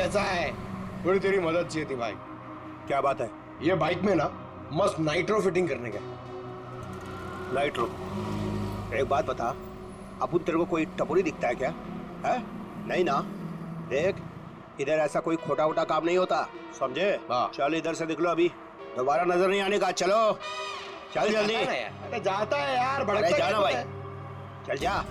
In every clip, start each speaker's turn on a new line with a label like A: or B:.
A: कैसा है? थोड़ी तेरी मदद चाहिए थी भाई।
B: क्या बात है?
A: ये बाइक में ना मस्त नाइट्रो फिटिंग करने का।
B: नाइट्रो? एक बात बता, अपुन तेरे को कोई टपोरी दिखता है क्या? है? नहीं ना? देख, इधर ऐसा कोई खोटा वोटा काम नहीं होता, समझे? चल इधर से निकलो, अभी दोबारा नजर नहीं आने का। चलो चल जल्दी।
A: अरे जाता है यार, भड़कता
B: जाना भाई, चल जा।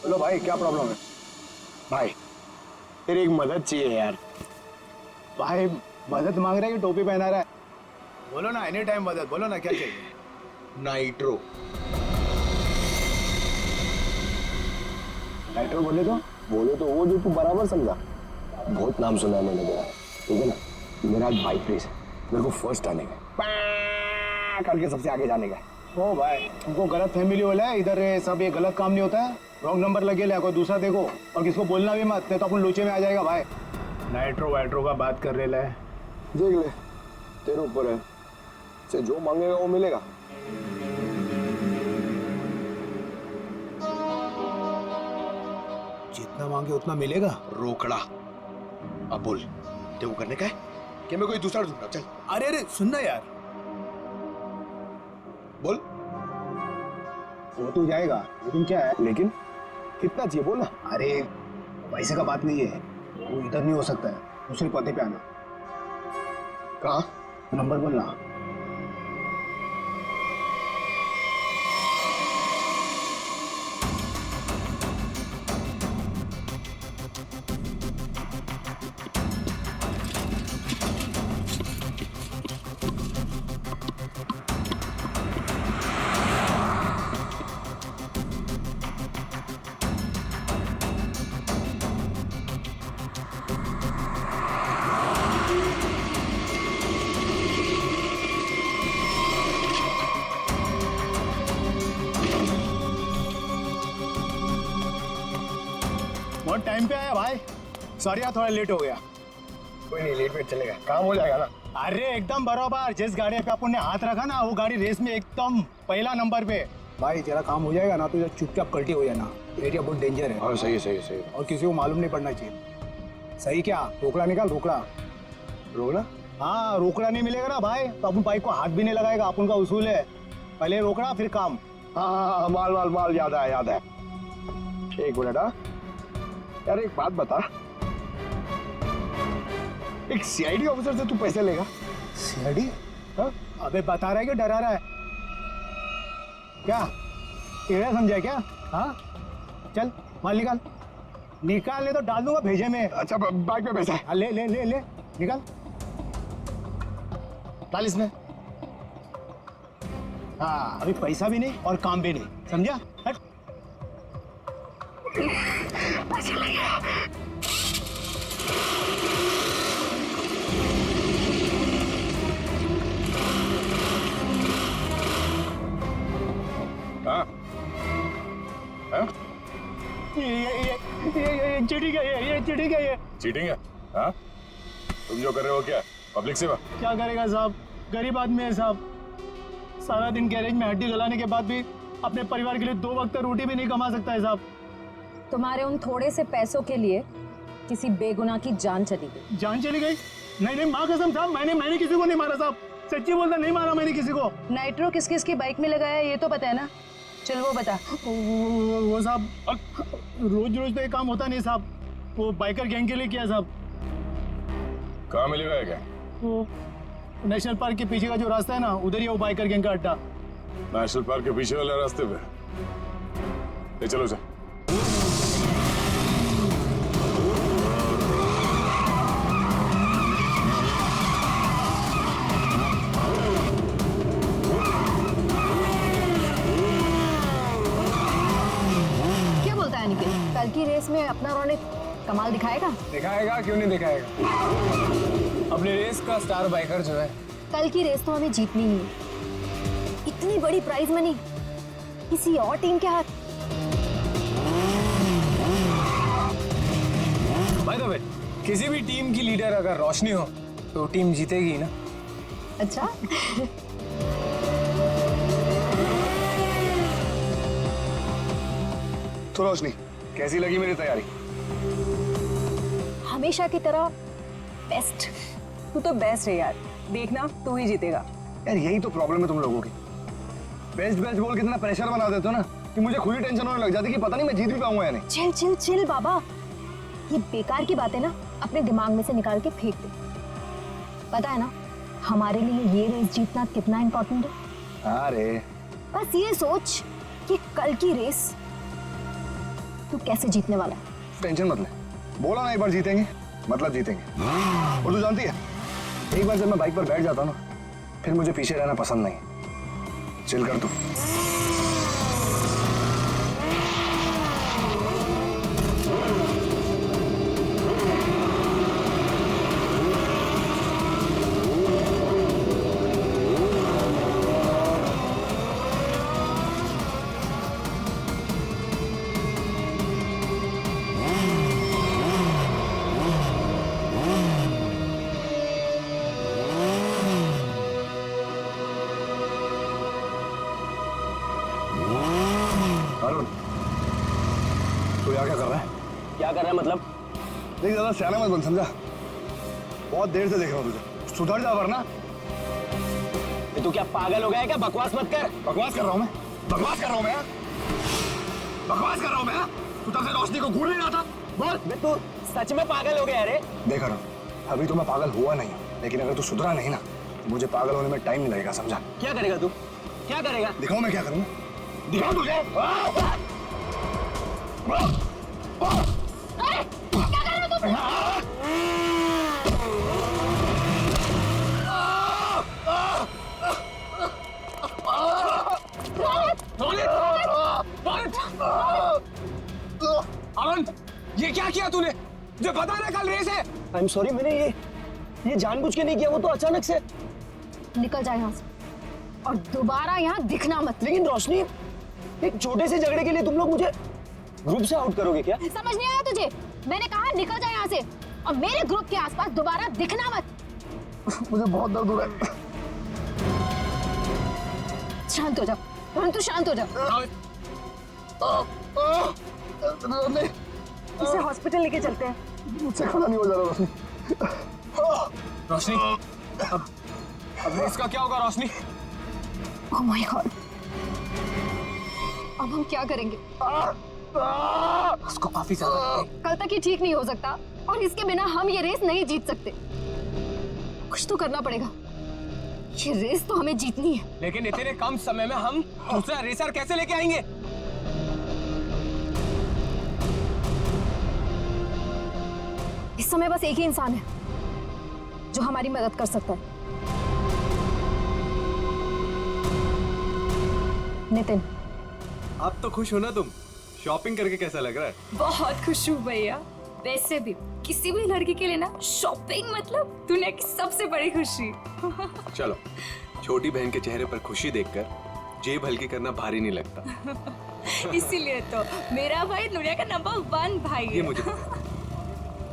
A: बोलो भाई, क्या प्रॉब्लम है? भाई तेरी एक मदद चाहिए यार।
C: भाई मदद मांग रहा है कि टोपी पहना रहा है? बोलो ना, एनी टाइम मदद, बोलो ना क्या चाहिए।
A: नाइट्रो।
C: नाइट्रो बोले तो वो जो तू बराबर समझा। बहुत नाम सुना है मैंने तेरा, ठीक है ना। मेरा एक बाइक रेस है, मेरे को फर्स्ट आने का, करके सबसे आगे जाने का। ओ भाई, तुमको गलत फैमिली वाला है इधर, सब ये गलत काम नहीं होता है। रॉन्ग नंबर लगे ले, कोई दूसरा देखो, और किसको बोलना भी मत, नहीं तो अपन लोचे में आ जाएगा भाई। नाइट्रो वाइट्रो का बात कर रहे है,
A: देख ले, तेरे ऊपर है, से जो मांगेगा वो मिलेगा।
C: जितना मांगे उतना मिलेगा।
A: रोकड़ा। अब बोल, तेरे को करने का है कि मैं कोई दूसरा ढूंढूं? चल।
C: अरे सुनना यार,
A: बोल।
C: वो तो जाएगा, लेकिन क्या है?
A: लेकिन कितना चाहिए बोल ना।
C: अरे पैसे का बात नहीं है, वो इधर नहीं हो सकता है, दूसरे पते पे आना।
A: कहाँ?
C: नंबर बोलना। बहुत टाइम पे आया भाई, सॉरी यार थोड़ा लेट हो गया।
A: कोई नहीं, लेट वेट चलेगा, काम हो जाएगा ना।
C: अरे एकदम बराबर, जिस गाड़ी पे अपन ने हाथ रखा ना, वो गाड़ी रेस में एकदम पहला नंबर पे। भाई तेरा काम हो जाएगा ना, तो चुपचाप कल्टी हो जाना, एरिया बहुत डेंजर है।
A: हाँ सही सही सही।
C: और किसी को मालूम नहीं पड़ना चाहिए। सही क्या? रोकड़ा निकाल, रोकड़ा।
A: रोकड़ा?
C: हाँ, रोकड़ा नहीं मिलेगा ना भाई तो अपन बाइक को हाथ भी नहीं लगाएगा, अपन का उसूल है, पहले रोकड़ा फिर काम।
A: हाँ, माल माल माल, याद है याद है। एक मिनट। हाँ यार, एक बात बता, एक सीआईडी ऑफिसर से तू पैसे लेगा?
C: सीआईडी?
A: हाँ?
C: अबे बता रहा है कि डरा रहा है? क्या टेढ़ा समझा क्या? हाँ चल माल निकाल, निकाल ले तो डाल दूंगा भेजे में।
A: अच्छा बाइक में पैसा है?
C: हाँ ले ले ले ले, निकाल, डाल इसमें। हाँ अभी पैसा भी नहीं और काम भी नहीं, समझा? हट।
A: हाँ? हाँ?
C: ये चीटिंग है, ये चीटिंग है, ये
D: चीटिंग है? हाँ? तुम जो कर रहे हो क्या पब्लिक सेवा?
C: क्या करेगा साहब, गरीब आदमी है साहब, सारा दिन गैरेज में हड्डी गलाने के बाद भी अपने परिवार के लिए 2 वक्त रोटी भी नहीं कमा सकता है साहब।
E: तुम्हारे उन थोड़े से पैसों के लिए किसी बेगुनाह की जान चली गई।
C: जान चली गई? नहीं नहीं माँ कसम साहब, मैंने किसी को नहीं मारा साहब, सच्ची बोलता, नहीं मारा मैंने किसी को।
E: नाइट्रो किस किस की बाइक में लगाया ये तो पता है ना? चल वो बता।
C: वो साहब रोज रोज तो ये काम होता नहीं साहब, वो बाइकर गैंग के लिए किया साहब।
D: कहाँ मिलेगा क्या?
C: वो नेशनल पार्क के पीछे का जो रास्ता है ना, उधर ही है वो बाइकर गैंग का अड्डा।
D: नेशनल पार्क के पीछे वाले रास्ते पे? ले चलो जा।
E: क्या बोलता है निखिल, कल की रेस में अपना रौनक कमाल दिखाएगा?
F: दिखाएगा, क्यों नहीं दिखाएगा। अपने रेस का स्टार बाइकर जो है।
E: कल की रेस तो हमें जीतनी ही है, इतनी बड़ी प्राइज मनी किसी और टीम के हाथ।
F: बाय द वे, किसी भी टीम की लीडर अगर रोशनी हो तो टीम जीतेगी ना।
E: अच्छा
C: तो रोशनी, कैसी लगी मेरी तैयारी?
E: हमेशा की तरह बेस्ट।
G: तू तो बेस्ट है यार, देखना तू ही जीतेगा।
C: यार यही तो प्रॉब्लम है तुम लोगों की। बेस्ट बेस्ट बोल के इतना प्रेशर बना देते हो ना कि मुझे खुद ही टेंशन होने लग जाती है कि पता नहीं मैं जीत भी पाऊंगा या नहीं।
E: चिल चिल चिल बाबा, ये बेकार की बातें ना अपने दिमाग में से निकाल के फेंक दे। पता है ना हमारे लिए ये रेस जीतना कितना इम्पोर्टेंट है।
C: अरे
E: बस ये सोच कि कल की रेस तू कैसे जीतने वाला है।
C: टेंशन मत ले, बोला ना एक बार जीतेंगे मतलब जीतेंगे। और तू जानती है, एक बार जब मैं बाइक पर बैठ जाता हूँ ना, फिर मुझे पीछे रहना पसंद नहीं। चिल कर तू। अरुण, तू यहाँ क्या कर रहा है?
H: क्या कर रहा है मतलब?
C: देख ज्यादा सियाना मत बन, समझा? बहुत देर से देख रहा हूँ तुझे, सुधर जा वरना।
H: तू क्या पागल हो गया है क्या? बकवास मत कर।
C: बकवास कर रहा हूँ मैं? बकवास कर रहा हूँ मैं? बकवास कर रहा हूँ मैं? तू तब से रोशनी को घूर नहीं रहा था? बोल।
H: बे तू सच में पागल हो गया है रे?
C: देख अरुण, अभी तो मैं पागल हुआ नहीं, लेकिन अगर तू सुधरा नहीं ना, मुझे पागल होने में टाइम नहीं लगेगा, समझा?
H: क्या करेगा तू? क्या करेगा?
C: दिखाओ मैं क्या करूँगा, दिखाओ तुझे।
F: अरुण, ये क्या किया तूने? जो पता ना कल रेस है।
H: आई एम सॉरी, मैंने ये जानबूझ के नहीं किया, वो तो अचानक से।
E: निकल जाए यहाँ से और दोबारा यहाँ दिखना मत।
H: लेकिन रोशनी, एक छोटे से झगड़े के लिए तुम लोग मुझे ग्रुप से आउट करोगे क्या?
E: समझ नहीं आया तुझे? मैंने कहा निकल जाए यहाँ से और मेरे ग्रुप के आसपास दोबारा दिखना मत।
C: मुझे बहुत दर्द हो रहा है।
E: शांत हो जा, तू शांत हो जा।
G: इसे हॉस्पिटल लेके चलते हैं।
C: मुझसे खड़ा नहीं हो जा रहा रोशनी।
F: रोशनी, अब रेस का क्या होगा रोशनी?
E: ओह माय गॉड, अब हम क्या करेंगे?
F: उसको काफी ज्यादा
E: कल तक ही ठीक नहीं हो सकता और इसके बिना हम ये रेस नहीं जीत सकते। कुछ तो करना पड़ेगा, ये रेस तो हमें जीतनी है।
F: लेकिन इतने कम समय में हम दूसरा रेसर कैसे लेके आएंगे?
E: इस समय बस एक ही इंसान है जो हमारी मदद कर सकता है, नितिन।
I: आप तो खुश हो ना तुम? शॉपिंग करके कैसा लग रहा है?
J: बहुत खुश हूँ भैया। वैसे भी किसी भी लड़की के लिए ना शॉपिंग मतलब दुनिया की सबसे बड़ी खुशी।
I: चलो, छोटी बहन के चेहरे पर खुशी देखकर जेब हल्की करना भारी नहीं लगता।
J: इसीलिए तो मेरा भाई दुनिया का नंबर 1 भाई है।
I: ये मुझे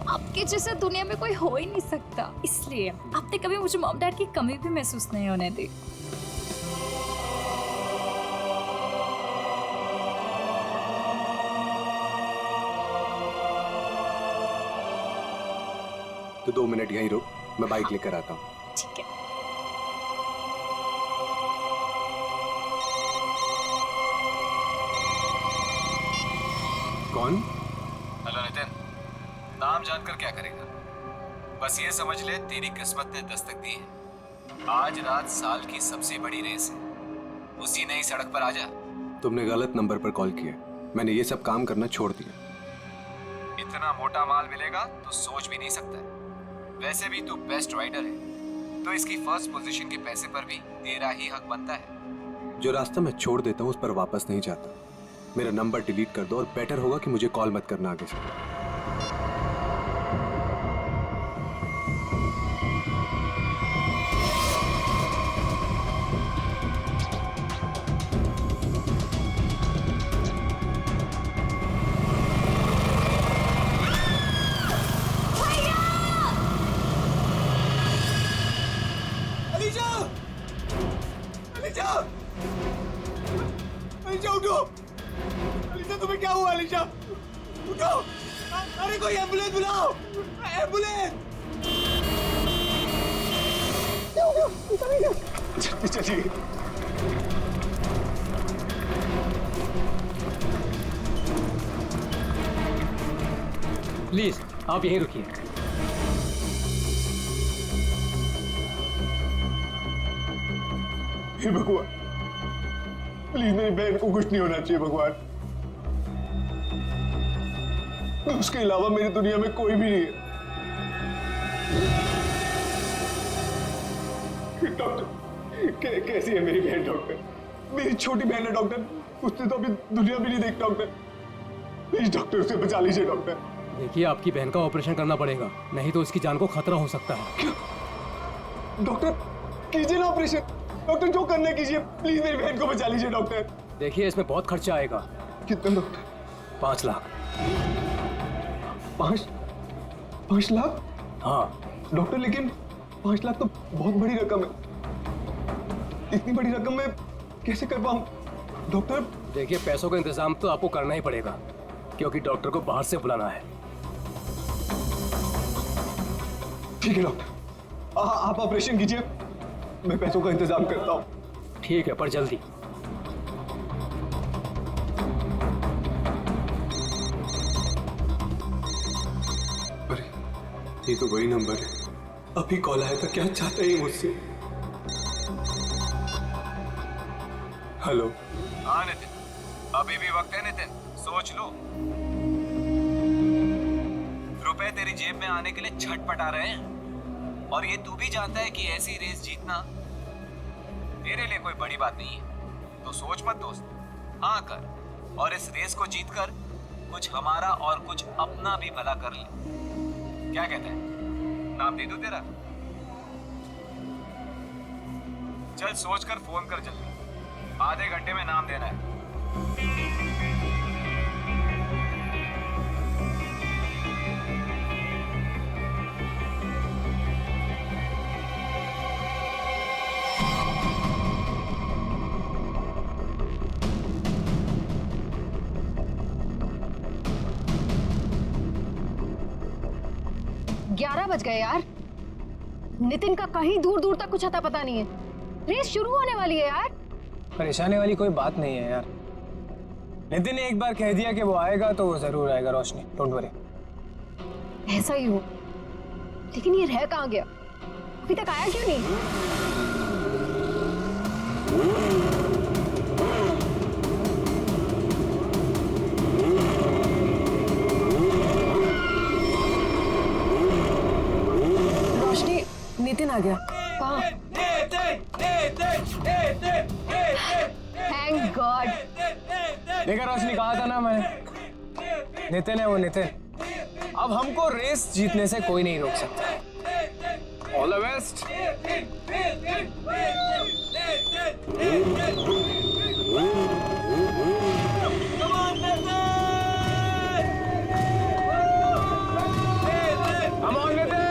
J: आपके जैसा दुनिया में कोई हो ही नहीं सकता, इसलिए आपने कभी मुझे मॉम डैड की कमी भी महसूस नहीं होने दी।
I: तो 2 मिनट यहीं रुक, मैं बाइक लेकर आता हूँ।
J: ठीक है।
I: कौन?
K: हेलो नितिन, नाम जानकर क्या करेगा? बस ये समझ ले तेरी किस्मत ने दस्तक दी है। आज रात साल की सबसे बड़ी रेस है, उसी नई सड़क पर आजा।
I: तुमने गलत नंबर पर कॉल किया, मैंने ये सब काम करना छोड़ दिया।
K: इतना मोटा माल मिलेगा तो सोच भी नहीं सकता है। वैसे भी तू बेस्ट राइडर है, तो इसकी फर्स्ट पोजीशन के पैसे पर भी तेरा ही हक बनता है।
I: जो रास्ता मैं छोड़ देता हूँ उस पर वापस नहीं जाता। मेरा नंबर डिलीट कर दो और बेटर होगा कि मुझे कॉल मत करना आगे से। उठो, अरे कोई एम्बुलेंस बुलाओ, एम्बुलेंस।
C: चलिए
F: प्लीज आप यहीं रुकिए।
C: हे भगवान, प्लीज मेरी बहन को कुछ नहीं होना चाहिए भगवान। उसके अलावा मेरी दुनिया में कोई भी नहीं है। डॉक्टर, कैसी है मेरी बहन डॉक्टर? मेरी छोटी बहन है डॉक्टर, उसने तो अभी दुनिया भी नहीं देखी डॉक्टर। प्लीज डॉक्टर, उसे बचा लीजिए डॉक्टर।
F: देखिए आपकी बहन का ऑपरेशन करना पड़ेगा, नहीं तो उसकी जान को खतरा हो सकता है।
C: डॉक्टर कीजिए ना ऑपरेशन, डॉक्टर जो करना है कीजिए, प्लीज मेरी बहन को बचा लीजिए डॉक्टर।
F: देखिए इसमें बहुत खर्चा आएगा।
C: कितना डॉक्टर?
F: 5 लाख।
C: 5 लाख?
F: हाँ
C: डॉक्टर लेकिन 5 लाख तो बहुत बड़ी रकम है, इतनी बड़ी रकम में कैसे कर पाऊं डॉक्टर?
F: देखिए पैसों का इंतजाम तो आपको करना ही पड़ेगा, क्योंकि डॉक्टर को बाहर से बुलाना है।
C: ठीक है डॉक्टर, आप ऑपरेशन कीजिए, मैं पैसों का इंतजाम करता हूँ।
F: ठीक है, पर जल्दी।
I: अरे ये तो वही नंबर है, अभी कॉल आया था। क्या चाहता है ये मुझसे? हेलो।
K: हाँ नितिन, अभी भी वक्त है नितिन, सोच लो। रुपए तेरी जेब में आने के लिए छटपटा रहे हैं, और ये तू भी जानता है कि ऐसी रेस जीतना तेरे लिए कोई बड़ी बात नहीं है। तो सोच मत दोस्त, हाँ कर, और इस रेस को जीतकर कुछ हमारा और कुछ अपना भी भला कर ले। क्या कहते हैं, नाम दे दूं तेरा? चल सोचकर फोन कर जल्दी, आधे घंटे में नाम देना है।
E: ग्यारह बज गए यार। नितिन का कहीं दूर दूर तक कुछ अता पता नहीं है। रेस शुरू होने वाली है यार।
F: परेशानी वाली कोई बात नहीं है यार। नितिन ने एक बार कह दिया कि वो आएगा तो वो जरूर आएगा रोशनी, डोंट वरी।
E: ऐसा ही हो, लेकिन ये रह कहाँ गया? अभी तक आया क्यों नहीं?
G: रोशनी, नितिन आ गया।
E: कहाँ? Thank God.
F: देखा रोशनी, कहा था ना मैंने, नितिन है वो नितिन। अब हमको रेस जीतने से कोई नहीं रोक सकता। All the best. Come on, Nitin!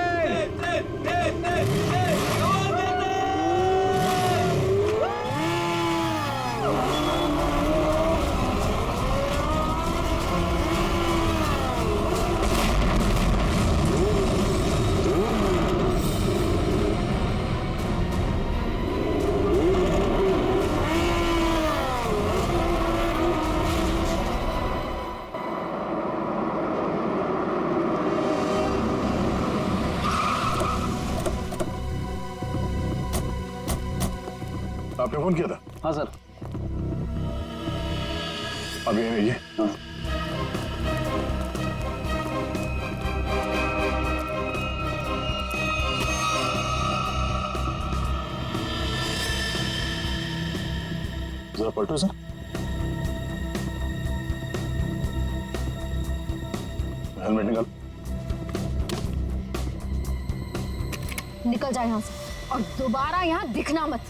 D: आपने फोन किया था?
H: हाँ सर।
D: अब ये रहिए। जरा पलटो सर। हेलमेट निकाल।
E: निकल जाए यहाँ से और दोबारा यहाँ दिखना मत।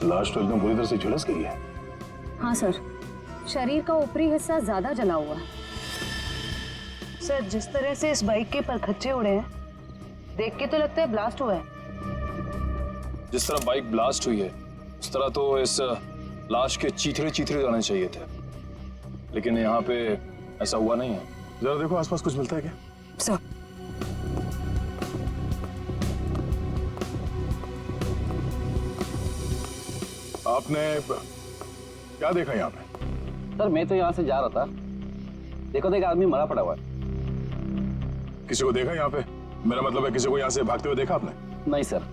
D: लाश तो एकदम पूरी तरह से झुलस गई है।
G: हाँ सर, शरीर का ऊपरी हिस्सा ज्यादा जला हुआ है। सर, जिस तरह से इस बाइक के परखच्चे उड़े हैं, देख के तो लगता है ब्लास्ट हुआ है।
D: जिस तरह बाइक ब्लास्ट हुई है उस तरह तो इस लाश के चीथड़े चीथड़े जाने चाहिए थे, लेकिन यहाँ पे ऐसा हुआ नहीं है। जरा देखो आसपास कुछ मिलता है क्या?
G: सर
D: आपने क्या देखा यहाँ पे?
H: सर मैं तो यहाँ से जा रहा था, देखो तो एक आदमी मरा पड़ा हुआ है।
D: किसी को देखा यहाँ पे? मेरा मतलब है किसी को यहाँ से भागते हुए देखा आपने?
H: नहीं सर।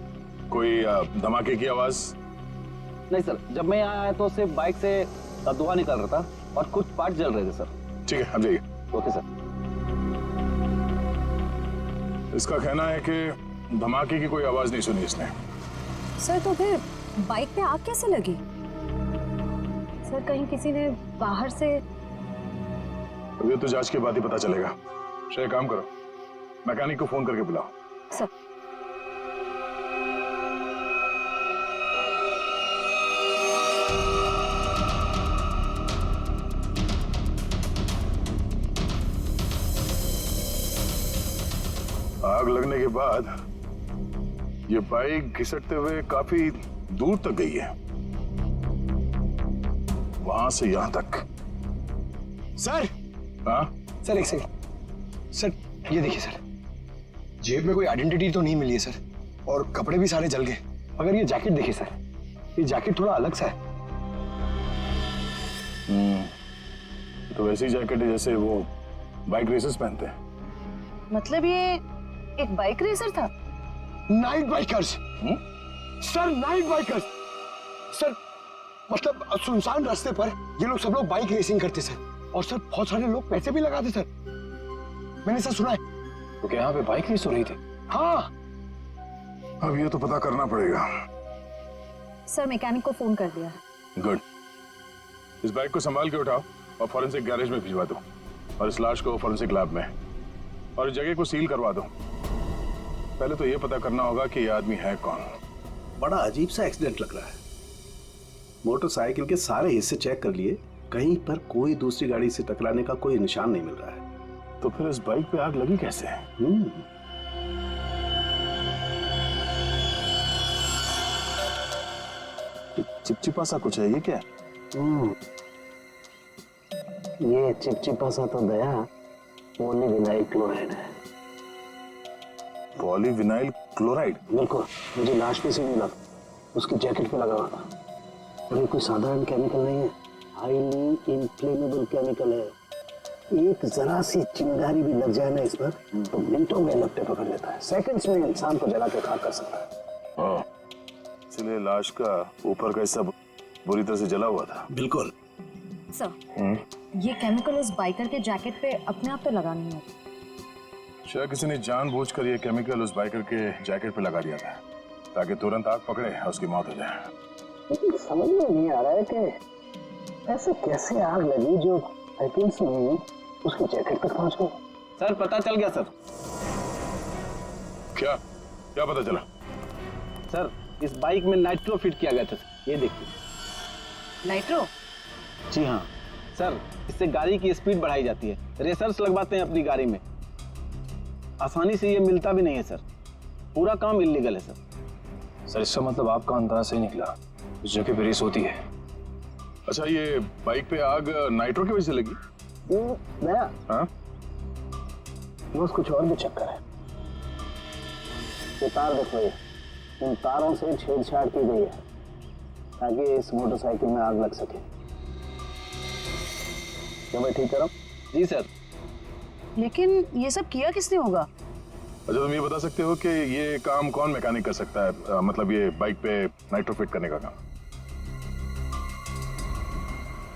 D: कोई धमाके की आवाज?
H: नहीं सर, जब मैं यहाँ आया तो सिर्फ बाइक से धुआं निकल रहा था और कुछ पार्ट जल रहे थे सर।
D: ठीक है, अब जाइए।
H: Okay sir.
D: इसका कहना है कि धमाके की कोई आवाज नहीं सुनी इसने।
E: सर तो फिर बाइक पे आग कैसे लगी? सर कहीं किसी ने बाहर से?
D: अब ये तो जांच के बाद ही पता चलेगा। श्रेय काम करो, मैकेनिक को फोन करके बुलाओ।
E: सर
D: आग लगने के बाद ये बाइक घिसटते हुए काफी दूर तक गई है, वहां से यहां तक।
C: सर।
D: हाँ
C: सर एक सेकंड। सर ये देखिए सर, जेब में कोई आइडेंटिटी तो नहीं मिली है सर, और कपड़े भी सारे जल गए। मगर ये जैकेट देखिए सर, ये जैकेट थोड़ा अलग सा है।
D: तो वैसी जैकेट है जैसे वो बाइक रेसर्स पहनते हैं।
G: मतलब ये एक बाइक रेसर था?
C: Night bikers sir, night bikers sir. मतलब सुनसान रास्ते पर ये लोग सब लोग बाइक रेसिंग करते सर, और सर बहुत सारे लोग पैसे भी लगाते सर, मैंने सर सुना है।
D: तो क्या यहाँ पे बाइक रेस हो रही थी?
C: हाँ।
D: अब ये तो पता करना पड़ेगा।
E: सर मैकेनिक को फोन कर दिया।
D: गुड। इस बाइक को संभाल के उठाओ और फॉरेंसिक गैरेज में भिजवा दो, और इस लाश को फॉरेंसिक लैब में, और इस जगह को सील करवा दो। पहले तो ये पता करना होगा कि ये आदमी है कौन।
B: बड़ा अजीब सा एक्सीडेंट लग रहा है। मोटरसाइकिल के सारे हिस्से चेक कर लिए, कहीं पर कोई दूसरी गाड़ी से टकराने का कोई निशान नहीं मिल रहा है।
D: तो फिर इस बाइक पे आग लगी कैसे? चिपचिपा सा कुछ है ये क्या?
H: ये चिपचिपा सा तो दया पॉलीविनाइल क्लोराइड है।
D: Polyvinyl chloride?
H: बिल्कुल, मुझे लाश पे से मिला, उसकी जैकेट पे लगा हुआ था। और ये कोई साधारण केमिकल नहीं है, हाईली इन्फ्लेमेबल केमिकल है। एक जरा सी चिंगारी भी लग जाए ना इस पर तो मिनटों में लपटे पकड़ लेता है, सेकंड्स में इंसान को जला के खाक कर सकता है।
D: इसलिए लाश का ऊपर का हिस्सा बुरी तरह से जला हुआ था।
B: बिल्कुल
E: सर, ये केमिकल उस बाइकर के जैकेट पे अपने आप तो लगा नहीं है।
D: शायद किसी ने जानबूझकर ये केमिकल उस बाइकर के जैकेट पे लगा दिया था ताकि तुरंत आग पकड़े और उसकी मौत हो जाए।
H: लेकिन समझ में नहीं आ रहा है कि ऐसे कैसे आग लगी जो सेकंड्स में उसकी जैकेट तक पहुंच गई। सर पता चल गया सर।
D: क्या क्या पता चला?
H: सर इस बाइक में नाइट्रो फिट किया गया था, ये देखिए।
G: नाइट्रो?
H: जी हाँ सर, इससे गाड़ी की स्पीड बढ़ाई जाती है। रेसर्स लगवाते हैं अपनी गाड़ी में, आसानी से ये मिलता भी नहीं है सर। पूरा काम इल्लीगल है सर।
D: सर इसका मतलब आपका अंदाजा सही निकला, उस जगह पे रेस होती है। अच्छा ये बाइक पे आग नाइट्रो की वजह से लगी?
H: दया,
D: हाँ?
H: बस कुछ और भी चक्कर है। ये तार देखो, ये इन तारों से छेड़छाड़ की गई है ताकि इस मोटरसाइकिल में आग लग सके। क्या मैं ठीक कर रहा हूं? जी सर।
G: लेकिन ये सब किया किसने होगा?
D: अच्छा तुम ये बता सकते हो कि ये काम कौन मैकेनिक कर सकता है, मतलब ये बाइक पे नाइट्रो फिट करने का काम?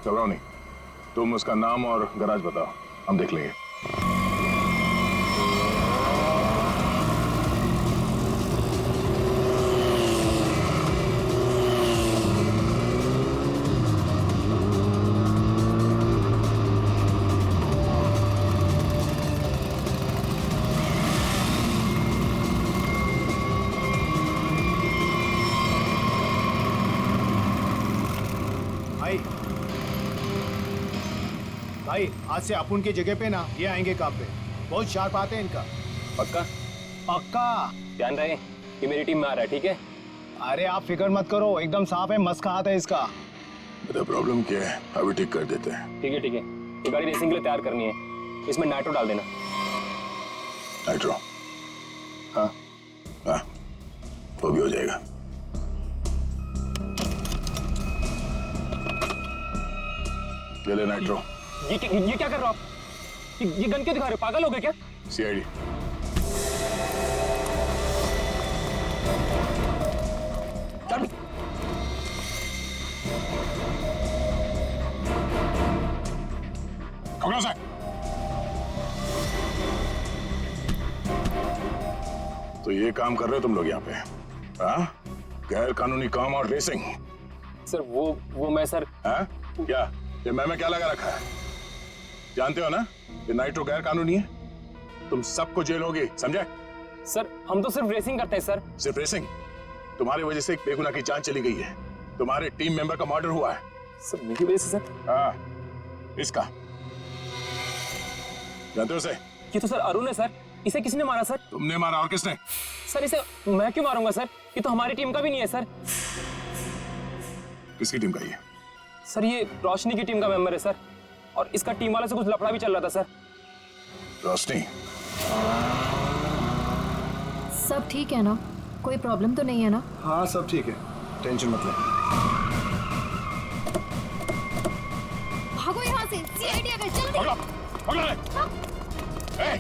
D: घबराओ नहीं, तुम उसका नाम और गराज बताओ, हम देख लेंगे।
A: भाई आज से अपुन की जगह पे ना ये आएंगे काम पे, बहुत शार्प आते हैं इनका।
F: पक्का?
A: पक्का।
F: ध्यान रहे कि मेरी टीम में आ रहा है, ठीक है? अरे आप फिक्र मत करो, एकदम साफ है, मस्त का हाथ है इसका।
D: बता प्रॉब्लम क्या है, अभी ठीक कर देते हैं।
F: ठीक है ठीक है, ये गाड़ी रेसिंग के लिए तैयार करनी है, इसमें नाइट्रो डाल देना।
D: नाइट्रो?
F: हाँ
D: हाँ, वो भी हो जाएगा। ले ले नाइट्रो।
F: ये क्या कर रहे हो आप? ये गन क्यों दिखा रहे हो, पागल हो गए क्या?
D: सीआईडी। तो ये काम कर रहे हो तुम लोग यहाँ पे? हाँ? गैर कानूनी काम और रेसिंग।
F: सर वो मैं सर।
D: हाँ? क्या ये मैं क्या लगा रखा है? जानते हो ना ये नाइट्रो गैर कानूनी है, तुम सबको जेल होगी, समझे?
F: सर हम तो सिर्फ रेसिंग करते हैं सर।
D: सिर्फ रेसिंग? तुम्हारी वजह से एक बेगुनाह की जान चली गई है, तुम्हारे टीम मेंबर का मर्डर हुआ है।
F: सर मेरी वजह से सर?
D: हाँ, इसका जानते हो उसे?
F: ये तो सर अरुण है सर, इसे किसने मारा सर?
D: तुमने मारा, और किसने?
F: सर इसे मैं क्यों मारूंगा सर, ये तो हमारी टीम का भी नहीं है सर।
D: किसकी टीम का ये?
F: सर ये रोशनी की टीम का मेंबर है सर, और इसका टीम वाले से कुछ लफड़ा भी चल रहा था सर।
D: रोशनी?
E: सब ठीक है ना, कोई प्रॉब्लम तो नहीं है ना?
A: हाँ सब ठीक है, टेंशन मत ले।
E: भागो यहाँ से, सीआईडी आ गई, जल्दी।
D: पकड़ो, पकड़ो ले। ए!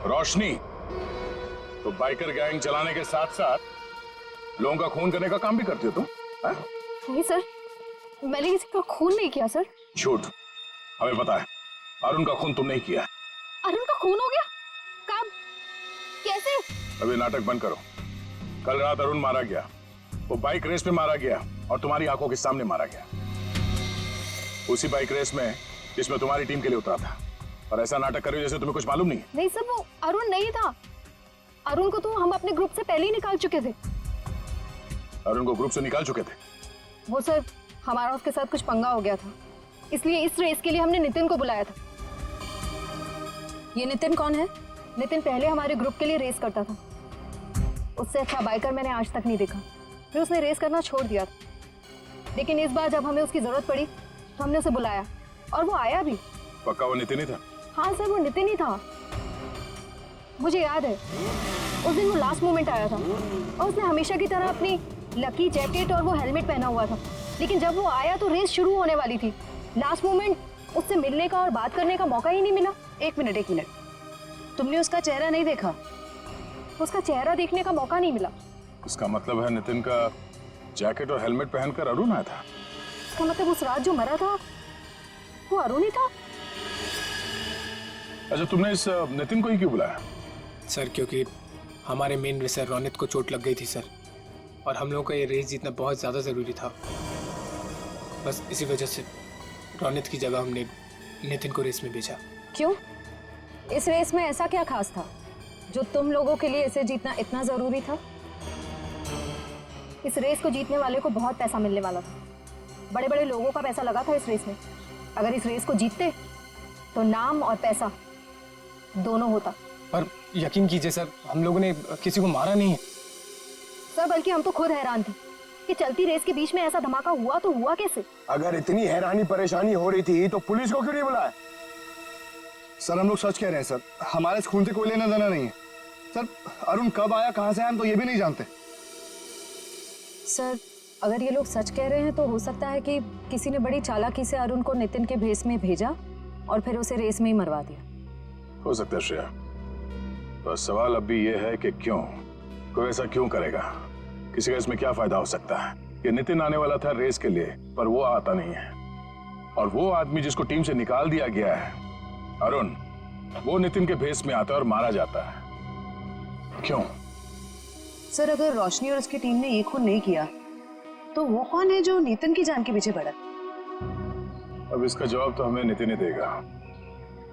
D: रोशनी, तो बाइकर गैंग चलाने के साथ साथ लोगों का खून करने का काम भी करती हो तुम?
E: नहीं सर, मैंने किसी का खून नहीं किया सर।
D: झूठ, हमें पता है अरुण का खून तुम नहीं किया।
E: अरुण का खून हो गया? कब? कैसे?
D: अभी नाटक बंद करो। कल रात अरुण मारा गया, वो बाइक रेस में मारा गया और तुम्हारी आंखों के सामने मारा गया, उसी बाइक रेस में जिसमें तुम्हारी टीम के लिए उतरा था। और ऐसा नाटक कर रही हो जैसे तुम्हें कुछ मालूम नहीं है।
E: नहीं सर, वो अरुण नहीं था। अरुण को तो हम अपने ग्रुप से पहले ही निकाल चुके थे।
D: अरुण को ग्रुप से निकाल चुके थे?
E: वो सर हमारा उसके साथ कुछ पंगा हो गया था, इसलिए इस रेस के लिए हमने नितिन को बुलाया था। ये नितिन कौन है? नितिन पहले हमारे ग्रुप के लिए रेस करता था, उससे अच्छा बाइकर मैंने आज तक नहीं देखा। फिर उसने रेस करना छोड़ दिया था, लेकिन इस बार जब हमें उसकी जरूरत पड़ी तो हमने उसे बुलाया और वो आया भी।
D: पक्का वो नितिन ही था?
E: हाँ सर, वो नितिन ही था। मुझे याद है उस दिन वो लास्ट मोमेंट आया था और उसने हमेशा की तरह अपनी लकी जैकेट और वो हेलमेट पहना हुआ था, लेकिन जब वो आया तो रेस शुरू होने वाली थी। लास्ट मोमेंट उससे मिलने का और बात करने का मौका ही नहीं मिला।
G: एक मिनट, तुमने उसका चेहरा नहीं देखा?
E: उसका चेहरा देखने का मौका नहीं मिला।
D: इसका मतलब है नितिन का जैकेट और हेलमेट पहनकर अरुण आया था?
E: इसका मतलब उस रात जो मरा था वो अरुण ही था?
D: अच्छा, तुमने इस नितिन को ही क्यों बुलाया?
F: सर क्योंकि हमारे मेन रेसर रोनित को चोट लग गई थी सर, और हम लोगों को ये रेस जीतना बहुत ज़्यादा ज़रूरी था। बस इसी वजह से रोनित की जगह हमने नितिन को रेस में भेजा।
E: क्यों? इस रेस में ऐसा क्या खास था? जो तुम लोगों के लिए इसे जीतना इतना जरूरी था? इस रेस को जीतने वाले को बहुत पैसा मिलने वाला था। बड़े बड़े लोगों का पैसा लगा था इस रेस में। अगर इस रेस को जीतते तो नाम और पैसा दोनों होता।
F: पर यकीन कीजिए सर, हम लोगों ने किसी को मारा नहीं है
E: सर, बल्कि हम तो खुद हैरान थे कि चलती रेस के बीच में ऐसा धमाका हुआ तो हुआ कैसे?
C: अगर इतनी हैरानी परेशानी हो रही थी तो पुलिस को क्यों नहीं बुलाया?
A: सर हम लोग सच कह रहे हैं सर, हमारे इस खून से कोई लेना देना नहीं है सर। अरुण कब आया, कहां से आया, हम तो ये भी नहीं जानते।
E: सर अगर ये लोग सच कह रहे हैं तो हो सकता है कि किसी ने बड़ी चालाकी से अरुण को नितिन के भेस में भेजा और फिर उसे रेस में ही मरवा दिया।
D: हो सकता है श्रेया, पर सवाल अब भी ये है कि क्यों, कोई ऐसा क्यों करेगा? किसी का इसमें क्या फायदा हो सकता है कि नितिन आने वाला था रेस के लिए पर वो आता नहीं है, और वो आदमी जिसको टीम से निकाल दिया गया है अरुण, वो नितिन के भेस में आता है और मारा जाता है। क्यों?
G: सर अगर रोशनी और उसकी टीम ने ये खून नहीं किया तो वो कौन है जो नितिन की जान के पीछे पड़ा?
D: अब इसका जवाब तो हमें नितिन ही देगा,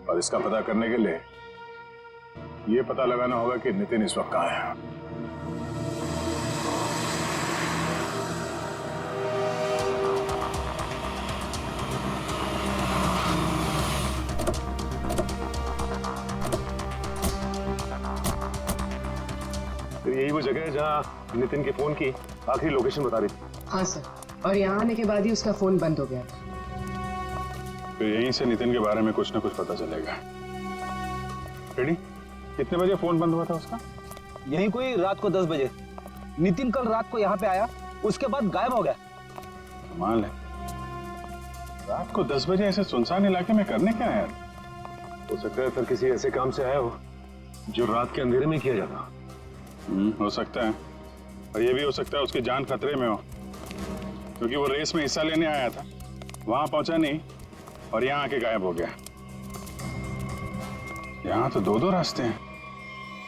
D: और इसका पता करने के लिए ये पता लगाना होगा कि नितिन इस वक्त कहाँ है।
C: तो यही वो जगह है जहाँ नितिन के फोन की आखिरी लोकेशन बता रही थी।
G: हाँ सर, और यहाँ आने के बाद ही उसका फोन बंद हो गया था।
D: फिर यहीं से नितिन के बारे में कुछ ना कुछ पता चलेगा। रेडी? कितने बजे फोन बंद हुआ था उसका?
L: यही कोई रात को 10 बजे। नितिन कल रात को यहाँ पे आया, उसके बाद गायब हो गया।
D: कमाल है, रात को 10 बजे ऐसे सुनसान इलाके में करने क्या है?
C: हो सकता है सर किसी ऐसे काम से आया हो जो रात के अंधेरे में किया जाता।
D: हो सकता है, और ये भी हो सकता है उसकी जान खतरे में हो, क्योंकि वो रेस में हिस्सा लेने आया था, वहां पहुंचा नहीं और यहाँ आके गायब हो गया। यहाँ तो दो रास्ते हैं।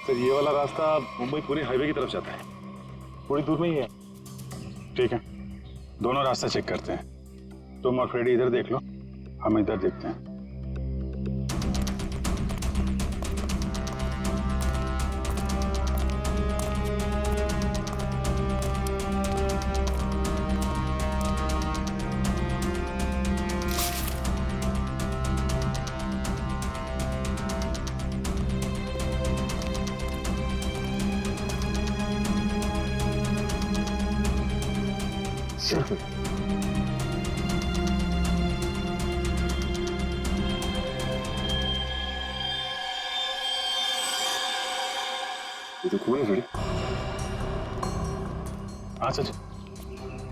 C: सर ये वाला रास्ता मुंबई पुणे हाईवे की तरफ जाता है, थोड़ी दूर में ही है।
D: ठीक है, दोनों रास्ते चेक करते हैं। तुम और फ्रेडी इधर देख लो, हम इधर देखते हैं।
C: ये तो खून है सर।
D: हाँ सच,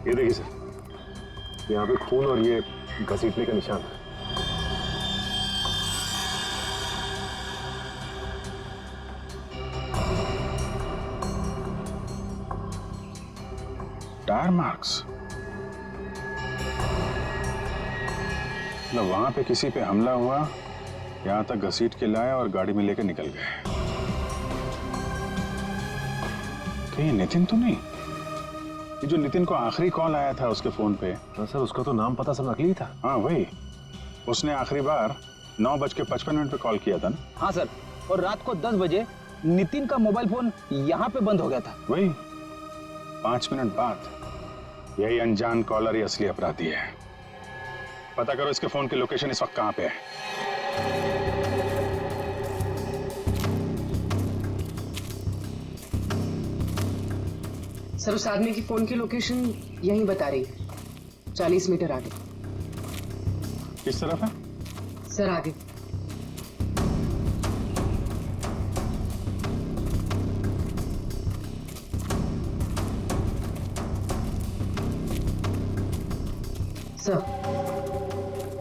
C: ये देखिए सर, यहाँ पे खून और ये घसीटने का निशान है।
D: टायर मार्क्स, मतलब वहां पे किसी पे हमला हुआ, यहाँ तक घसीट के लाया और गाड़ी में लेकर निकल गए। कहीं नितिन तो नहीं? ये जो नितिन को आखिरी कॉल आया था उसके फोन पे।
C: हाँ सर, उसका तो नाम पता सब नकली था।
D: हाँ वही, उसने आखिरी बार 9:55 पे कॉल किया था ना?
L: हाँ सर, और रात को 10 बजे नितिन का मोबाइल फोन यहाँ पे बंद हो गया था।
D: वही 5 मिनट बाद। यही अनजान कॉलर ही असली अपराधी है। पता करो इसके फोन की लोकेशन इस वक्त कहाँ पे है।
G: सर उस आदमी की फोन की लोकेशन यहीं बता रही है, 40 मीटर आगे।
D: किस तरफ है?
G: सर आगे।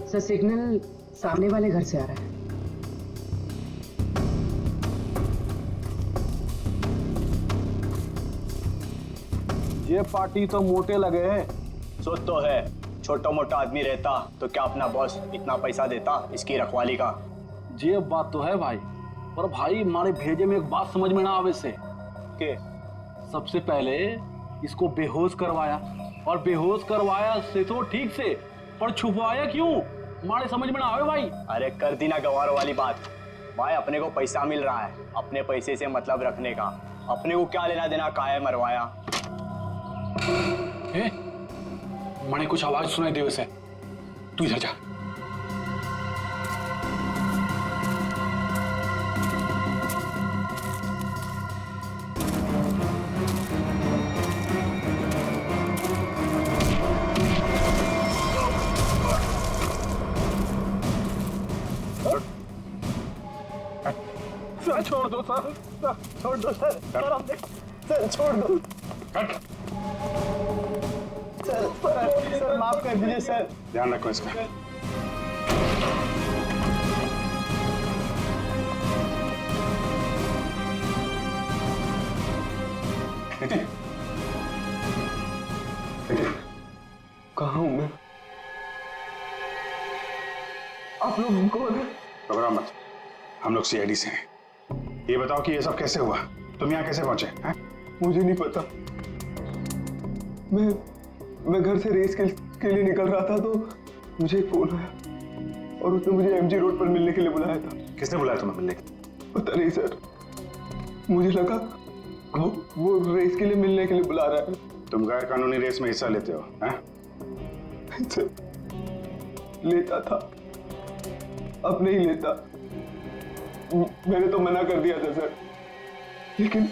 G: सर सिग्नल सामने वाले घर से आ रहा है।
L: ये पार्टी तो मोटे लगे हैं।
M: सोच तो है, छोटा मोटा आदमी रहता तो क्या अपना बॉस इतना पैसा देता इसकी रखवाली का?
L: ये बात तो है भाई, पर भाई हमारे भेजे में एक बात समझ में ना आवे से
M: के
L: सबसे पहले इसको बेहोश करवाया, और बेहोश करवाया से तो ठीक से, पर छुपवाया क्यों हमारे समझ में ना आवे भाई।
M: अरे कर दी ना गवार वाली बात। भाई अपने को पैसा मिल रहा है, अपने पैसे से मतलब रखने का। अपने को क्या लेना देना, काहे मरवाया।
L: मैंने कुछ आवाज सुनाई दे उसे, तू इधर जा।
A: सर छोड़ दो सर, छोड़ दो सर, सर छोड़ दो सर, माफ कर दीजिए सर।
D: ध्यान रखो इसका।
C: कहाँ हूँ मैं? आप लोग कौन है?
D: घबराओ मत, हम लोग सीआईडी से हैं। ये बताओ कि ये सब कैसे हुआ, तुम यहाँ कैसे पहुंचे हैं?
C: मुझे नहीं पता। मैं घर से रेस के लिए निकल रहा था तो मुझे एक फोन आया और उसने मुझे एमजी रोड पर मिलने के लिए बुलाया था।
D: किसने बुलाया तुम्हें मिलने के लिए?
C: पता नहीं सर, मुझे लगा वो रेस के लिए मिलने के लिए बुला रहा है।
D: तुम गैर कानूनी रेस में हिस्सा लेते हो हैं?
C: सर, लेता था, अब नहीं लेता। मैंने तो मना कर दिया था सर, लेकिन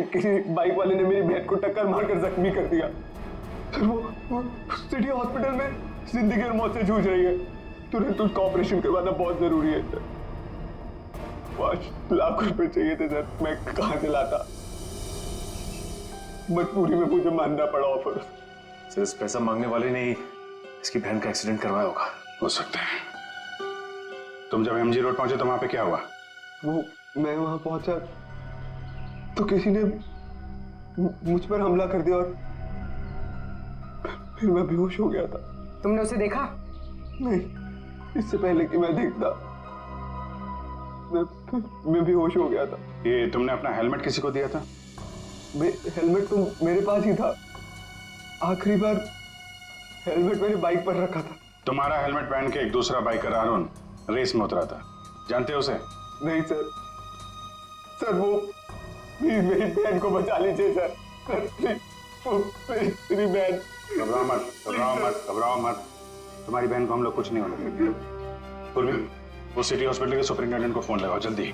C: किसी बाइक वाले ने मेरी बहन को टक्कर मारकर जख्मी कर दिया। सर वो सिटी हॉस्पिटल में जिंदगी और मौत से जूझ रही है। तुरंत उसका ऑपरेशन करवाना बहुत जरूरी है सर। 5 लाख रुपए चाहिए थे सर, मैं कहाँ से लाता? मजबूरी में मुझे मानना पड़ा ऑफर।
I: सर इस पैसा मांगने वाले ने इसकी बहन का एक्सीडेंट करवाया होगा।
D: हो सकता है। तुम जब एमजी रोड पहुंचे तो वहां पे क्या हुआ?
C: वो मैं वहां पहुंचा तो किसी ने मुझ पर हमला कर दिया और फिर मैं बेहोश हो गया था।
F: तुमने उसे देखा?
C: नहीं, इससे पहले कि मैं देखता मैं बेहोश हो गया था।
D: ये तुमने अपना हेलमेट किसी को दिया था?
C: हेलमेट तो मेरे पास ही था। आखिरी बार हेलमेट मैंने बाइक पर रखा था।
D: तुम्हारा हेलमेट पहन के एक दूसरा बाइकर अरुण रेस में उतरा था, जानते हो उसे?
C: नहीं सर, सर वो मेरी बहन को बचा लीजिए सर, मेरी बहन।
D: घबराओ मत, घबराओ मत, घबराओ मत, तुम्हारी बहन को हम लोग कुछ नहीं होने देंगे। पूर्वी, वो सिटी हॉस्पिटल के सुपरिंटेंडेंट को फोन लगाओ जल्दी।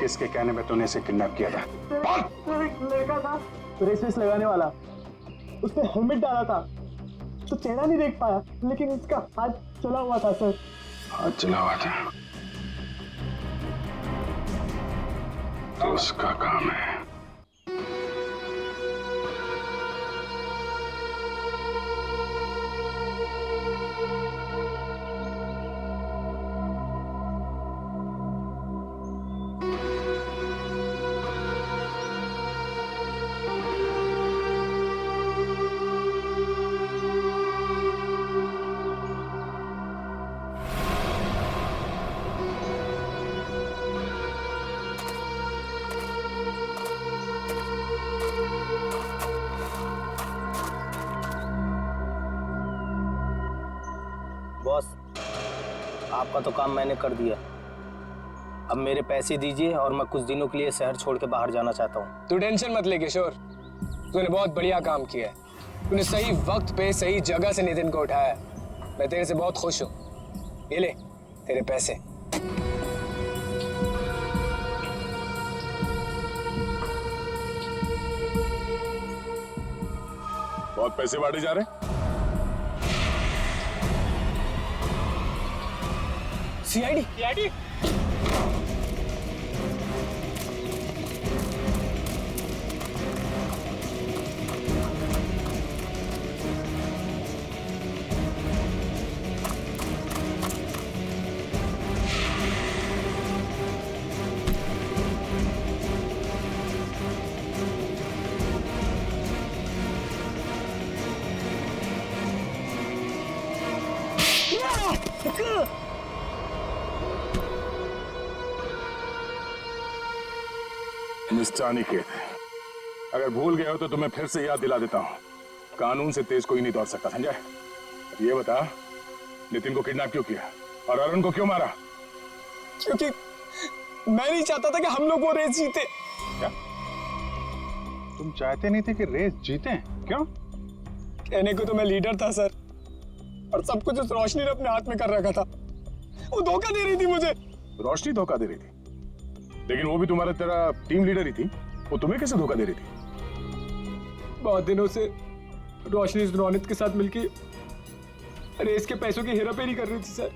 D: किसके कहने पे तूने इसे किडनैप किया था?
A: लड़का था रेस लगाने वाला, उसने हेलमेट डाला था तो चेहरा नहीं देख पाया, लेकिन उसका हाथ चला हुआ था सर।
D: हाथ चला हुआ था तो उसका काम है।
N: बॉस, आपका तो काम मैंने कर दिया। अब मेरे पैसे दीजिए और मैं कुछ दिनों के लिए शहर छोड़ के बाहर जाना चाहता हूँ।
F: तू टेंशन मत ले किशोर, तूने बहुत बढ़िया काम किया है। तूने सही वक्त पे सही जगह से नितिन को उठाया। मैं तेरे से बहुत खुश हूँ। ये ले तेरे पैसे।
D: बहुत पैसे बांटे जा रहे हैं।
F: सीआईडी
D: मिस्टर अनिकेत, अगर भूल गए हो तो तुम्हें फिर से याद दिला देता हूं। कानून से तेज कोई नहीं दौड़ सकता, समझा? ये बता, नितिन को किडनैप क्यों किया और अरुण को क्यों मारा?
A: क्योंकि मैं नहीं चाहता था कि हम लोग वो रेस जीते।
D: क्या तुम चाहते नहीं थे कि रेस जीते? क्यों?
A: कहने को तो मैं लीडर था सर, और सब कुछ उस रोशनी ने अपने हाथ में कर रखा था। वो धोखा दे रही थी मुझे।
D: रोशनी धोखा दे रही थी? लेकिन वो भी तुम्हारा तेरा टीम लीडर ही थी, वो तुम्हें कैसे धोखा दे रही थी?
F: बहुत दिनों से रोशनी रोनित के साथ मिलकर रेस के पैसों की हेराफेरी कर रही थी सर।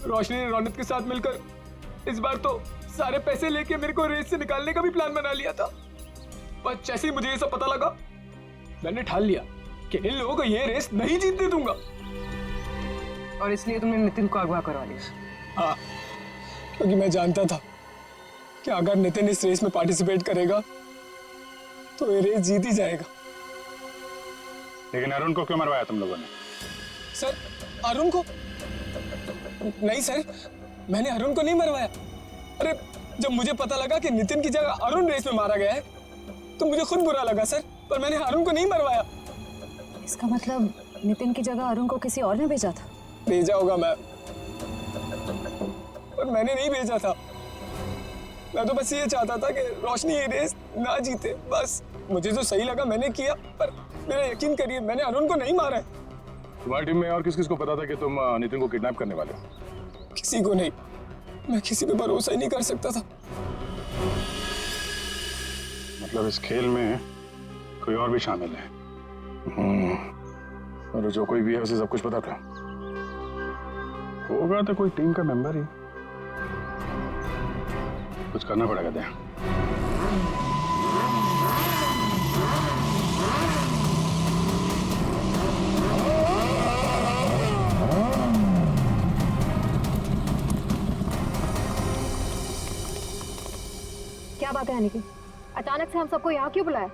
F: रोशनी ने रोनित के साथ मिलकर इस बार तो सारे पैसे लेके मेरे को रेस से निकालने का भी प्लान बना लिया था। पर जैसे ही मुझे ये सब पता लगा, मैंने ठान लिया कि इन लोगों को ये रेस नहीं जीतने दूंगा।
O: और इसलिए तुमने नितिन को अगवा करवा लिया?
A: हाँ, क्योंकि मैं जानता था कि अगर नितिन इस रेस में पार्टिसिपेट करेगा तो ये रेस जीत ही जाएगा।
D: लेकिन अरुण को क्यों मरवाया तुम लोगों ने?
A: सर, अरुण को नहीं सर, मैंने अरुण को नहीं मरवाया। अरे जब मुझे पता लगा कि नितिन की जगह अरुण रेस में मारा गया है तो मुझे खुद बुरा लगा सर, पर मैंने अरुण को नहीं मरवाया।
E: इसका मतलब नितिन की जगह अरुण को किसी और ने भेजा था?
A: भेजा होगा मैं, पर मैंने नहीं भेजा था। मैं तो बस ये चाहता था कि रोशनी ये रेस ना जीते, बस मुझे जो सही लगा मैंने किया। पर मेरा यकीन करिए, मैंने अरुण को नहीं मारा है।
D: तुम्हारी टीम में और किस किस को पता था कि तुम नितिन को किडनैप करने वाले हो?
A: किसी को नहीं, मैं किसी पे भरोसा ही नहीं कर सकता था।
D: मतलब इस खेल में कोई और भी शामिल है? और जो कोई भी है उसे सब कुछ पता था? होगा तो कोई टीम का मेंबर ही। कुछ करना पड़ेगा दया।
E: क्या बात है अनिकेत, अचानक से हम सबको यहाँ क्यों बुलाया?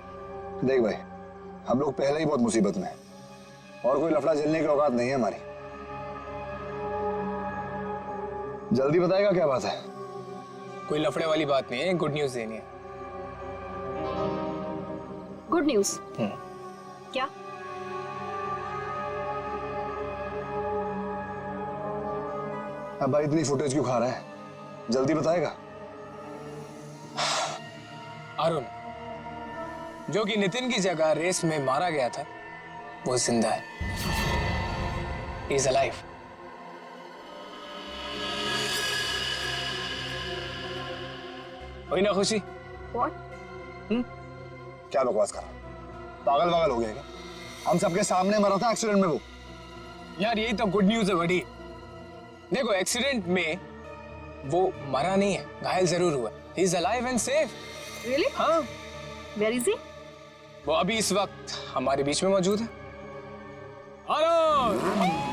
C: देख भाई, हम लोग पहले ही बहुत मुसीबत में हैं और कोई लफड़ा झेलने की औकात नहीं है हमारी। जल्दी बताएगा क्या बात है?
F: कोई लफड़े वाली बात नहीं है, गुड न्यूज देनी है।
E: Good news? क्या?
C: अब भाई इतनी फुटेज क्यों खा रहा है? जल्दी बताएगा।
F: अरुण, जो कि नितिन की जगह रेस में मारा गया था, वो जिंदा है। He is alive. हुई ना खुशी?
E: What?
C: क्या बकवास कर रहा है? पागल वागल हो गया क्या? हम सबके सामने मरा था एक्सीडेंट में वो।
F: यार यही तो गुड न्यूज है बड़ी। देखो, एक्सीडेंट में वो मरा नहीं है, घायल जरूर हुआ। He is alive and safe.
E: Really?
F: हाँ।
E: Where is he?
F: वो अभी इस वक्त हमारे बीच में मौजूद है। अरुण!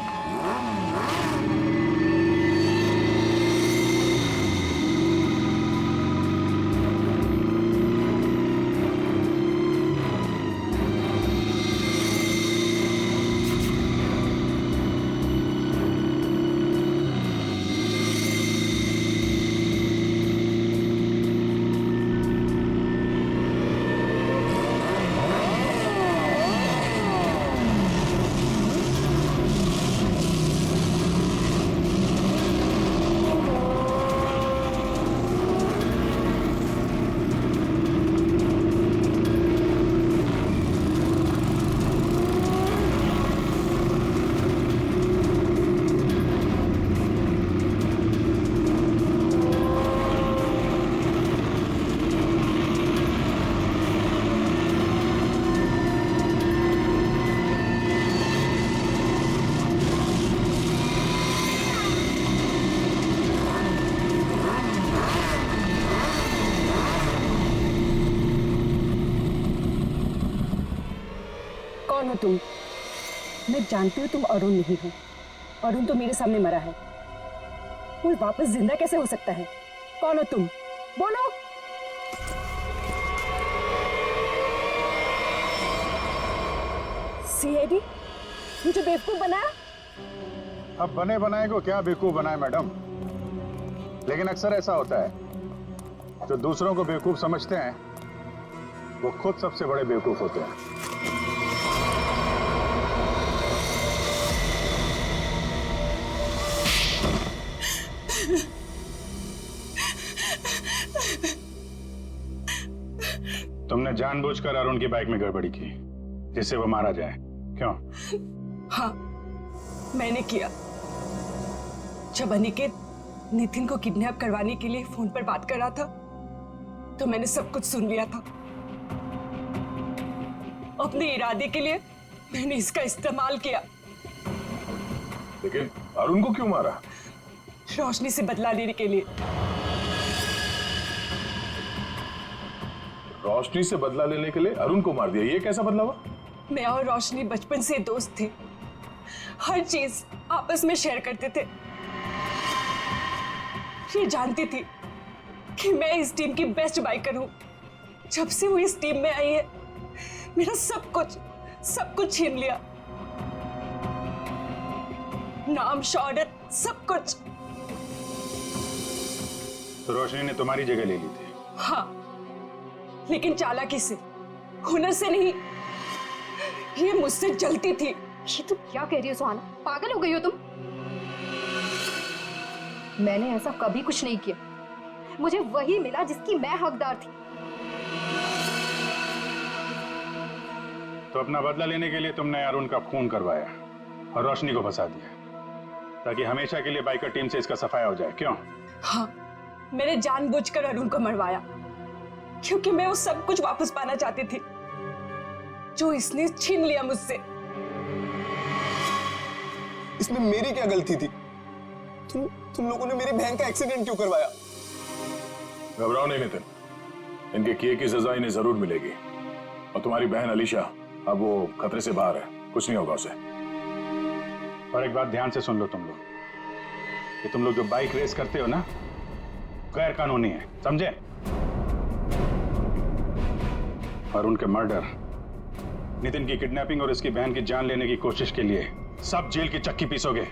G: कौन हो तुम? मैं जानती हूँ तुम अरुण नहीं हो। अरुण तो मेरे सामने मरा है, वो वापस जिंदा कैसे हो सकता है? कौन हो तुम? बोलो। सीआईडी मुझे बेवकूफ बनाया?
D: अब बने बनाए को क्या बेवकूफ बनाए मैडम? लेकिन अक्सर ऐसा होता है, जो दूसरों को बेवकूफ समझते हैं वो खुद सबसे बड़े बेवकूफ होते हैं। तुमने जानबूझकर अरुण की बाइक में गड़बड़ी की जिससे वो मारा जाए, क्यों?
G: हाँ, मैंने किया। जब अनिकेत नितिन को किडनैप करवाने के लिए फोन पर बात कर रहा था तो मैंने सब कुछ सुन लिया था। अपने इरादे के लिए मैंने इसका इस्तेमाल किया।
D: लेकिन अरुण को क्यों मारा?
G: रोशनी से बदला लेने के लिए।
D: रोशनी से बदला लेने के लिए अरुण को मार दिया, ये कैसा बदला हुआ?
G: मैं और रोशनी बचपन से दोस्त थे, हर चीज आपस में शेयर करते थे। ये जानती थी कि मैं इस टीम की बेस्ट बाइकर हूं। जब से वो इस टीम में आई है मेरा सब कुछ छीन लिया, नाम, शौहरत, सब कुछ।
D: तो रोशनी ने तुम्हारी जगह ले ली थी?
G: हाँ, लेकिन चालाकी से, हुनर से नहीं। ये मुझसे जलती थी।
E: ये तुम क्या कह रही हो सुहाना? पागल हो गई हो तुम? मैंने ऐसा कभी कुछ नहीं किया। मुझे वही मिला जिसकी मैं हकदार थी।
D: तो अपना बदला लेने के लिए तुमने अरुण का खून करवाया और रोशनी को फंसा दिया ताकि हमेशा के लिए बाइकर टीम से इसका सफाया हो जाए, क्यों?
G: हाँ, मैंने जानबूझकर अरुण को मरवाया क्योंकि मैं वो सब कुछ वापस पाना चाहती थी जो इसने छीन लिया मुझसे।
A: इसमें मेरी क्या गलती थी? तुम लोगों ने मेरी बहन का एक्सीडेंट क्यों करवाया?
D: घबराओ नहीं नितिन, इनके किए की सजा इन्हें जरूर मिलेगी। और तुम्हारी बहन अलीशा अब वो खतरे से बाहर है, कुछ नहीं होगा उसे। और एक बात ध्यान से सुन लो तुम लोग, कि तुम लोग जो बाइक रेस करते हो ना, गैर कानूनी है, समझे? और उनके मर्डर, नितिन की किडनैपिंग और इसकी बहन की जान लेने की कोशिश के लिए सब जेल की चक्की पीसोगे।